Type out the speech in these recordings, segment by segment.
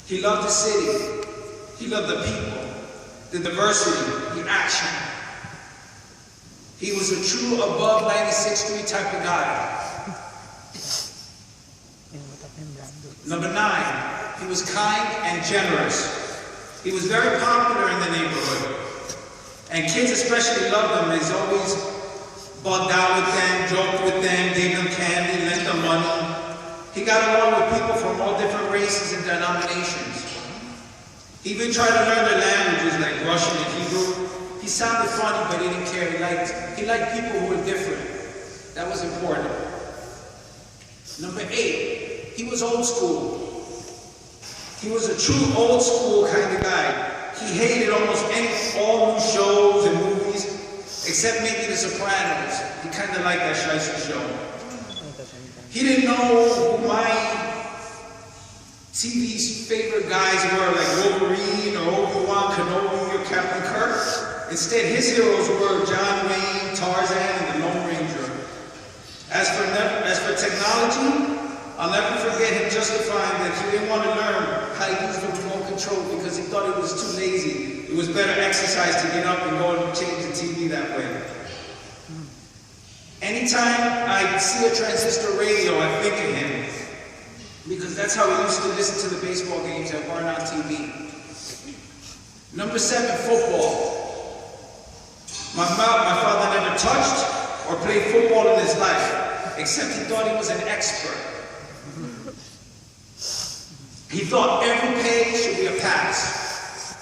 He loved the city. He loved the people, the diversity, the action. He was a true above 96th Street type of guy. Number 9, he was kind and generous. He was very popular in the neighborhood. And kids especially loved him. He's always bugged out with them, joked with them, gave them candy, lent them money. He got along with people from all different races and denominations. He even tried to learn their languages like Russian and Hebrew. He sounded funny, but he didn't care. He liked people who were different. That was important. Number 8, he was old school. He was a true old school kind of guy. He hated almost all new shows and movies, except maybe The Sopranos. He kind of liked that shiesty show. He didn't know who my TV's favorite guys were, like Wolverine or Obi-Wan Kenobi or Captain Kirk. Instead, his heroes were John Wayne, Tarzan, and the Lone Ranger. As for technology, I'll never forget him justifying that he didn't want to learn how to use the remote control because he thought it was too lazy. It was better exercise to get up and go and change the TV that way. Anytime I see a transistor radio, I think of him, because that's how we used to listen to the baseball games that weren't on TV. Number 7, football. My father never touched or played football in his life, except he thought he was an expert. He thought every page should be a pass.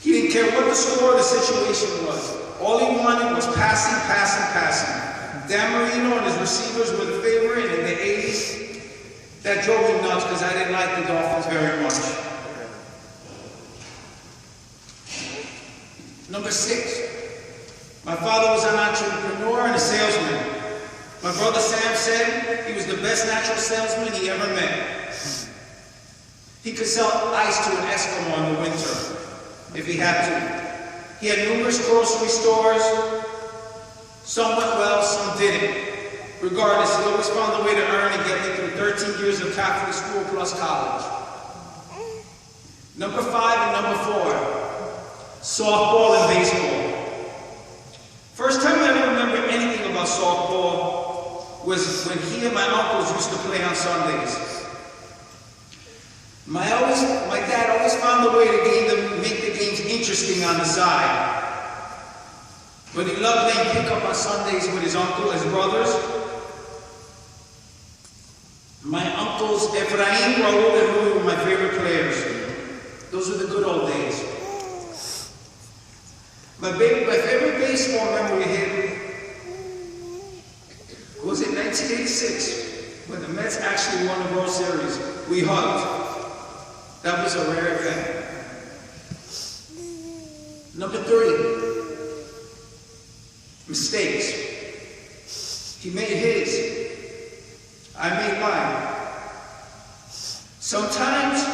He didn't care what the score or the situation was. All he wanted was passing, passing, passing. Dan Marino and his receivers were the favorite in the 80s. That drove me nuts because I didn't like the Dolphins very much. Number 6, my father was an entrepreneur and a salesman. My brother Sam said he was the best natural salesman he ever met. He could sell ice to an Eskimo in the winter, if he had to. He had numerous grocery stores. Some went well, some didn't. Regardless, he always found a way to earn and get me through 13 years of Catholic school plus college. Number 5 and number 4, softball and baseball. First time I ever remember anything about softball was when he and my uncles used to play on Sundays. My dad always found a way to make the games interesting on the side. But he loved playing pickup on Sundays with his uncle, his brothers. My uncles Ephraim, Raul, and Louis were my favorite players. Those were the good old days. My favorite baseball memory was in 1986, when the Mets actually won the World Series. We hugged. That was a rare event. Number 3, mistakes. He made his. I made mine. Sometimes,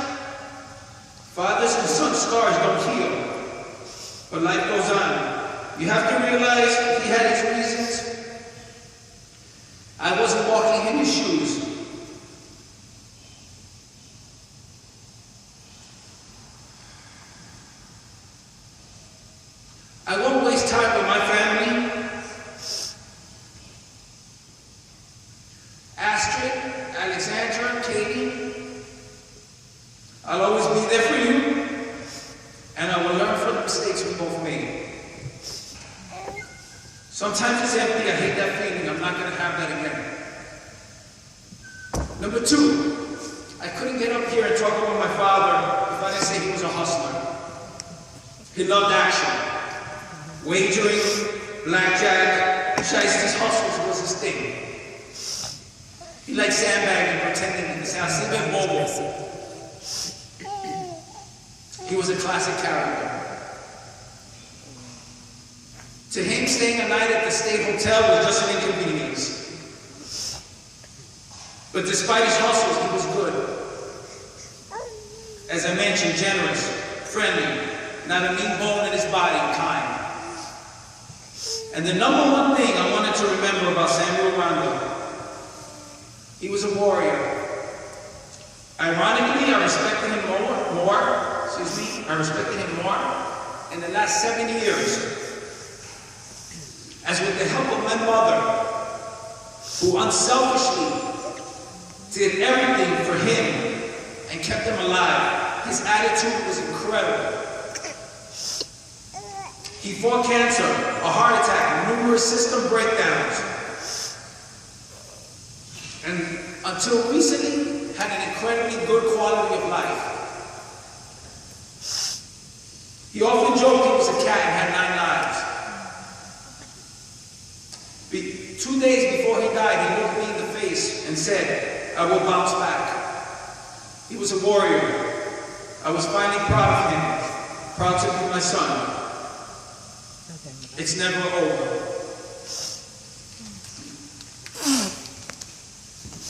fathers and sons' scars don't heal, but life goes on. You have to realize he had his reasons. I wasn't walking in his shoes. I won't waste time with my family. Astrid, Alexandra, Katie, I'll always be there for you, and I will learn from the mistakes we both made. Sometimes it's empty, I hate that feeling, I'm not going to have that again. Number 2, I couldn't get up here and talk about my father if I didn't say he was a hustler. He loved action. Wagering, blackjack, shiesties, hustles was his thing. He liked sandbagging, pretending in his house, even mobile. He was a classic character. To him, staying a night at the State Hotel was just an inconvenience. But despite his hustles, he was good. As I mentioned, generous, friendly, not a mean bone in his body, kind. And the number 1 thing I wanted to remember about Samuel Rondo, he was a warrior. Ironically, I respected him I respected him more in the last 7 years, as with the help of my mother, who unselfishly did everything for him and kept him alive. His attitude was incredible. He fought cancer, a heart attack, and numerous system breakdowns. And until recently, had an incredibly good quality of life. He often joked he was a cat and had 9 lives. 2 days before he died, he looked me in the face and said, "I will bounce back." He was a warrior. I was finally proud of him, proud to be my son. It's never over.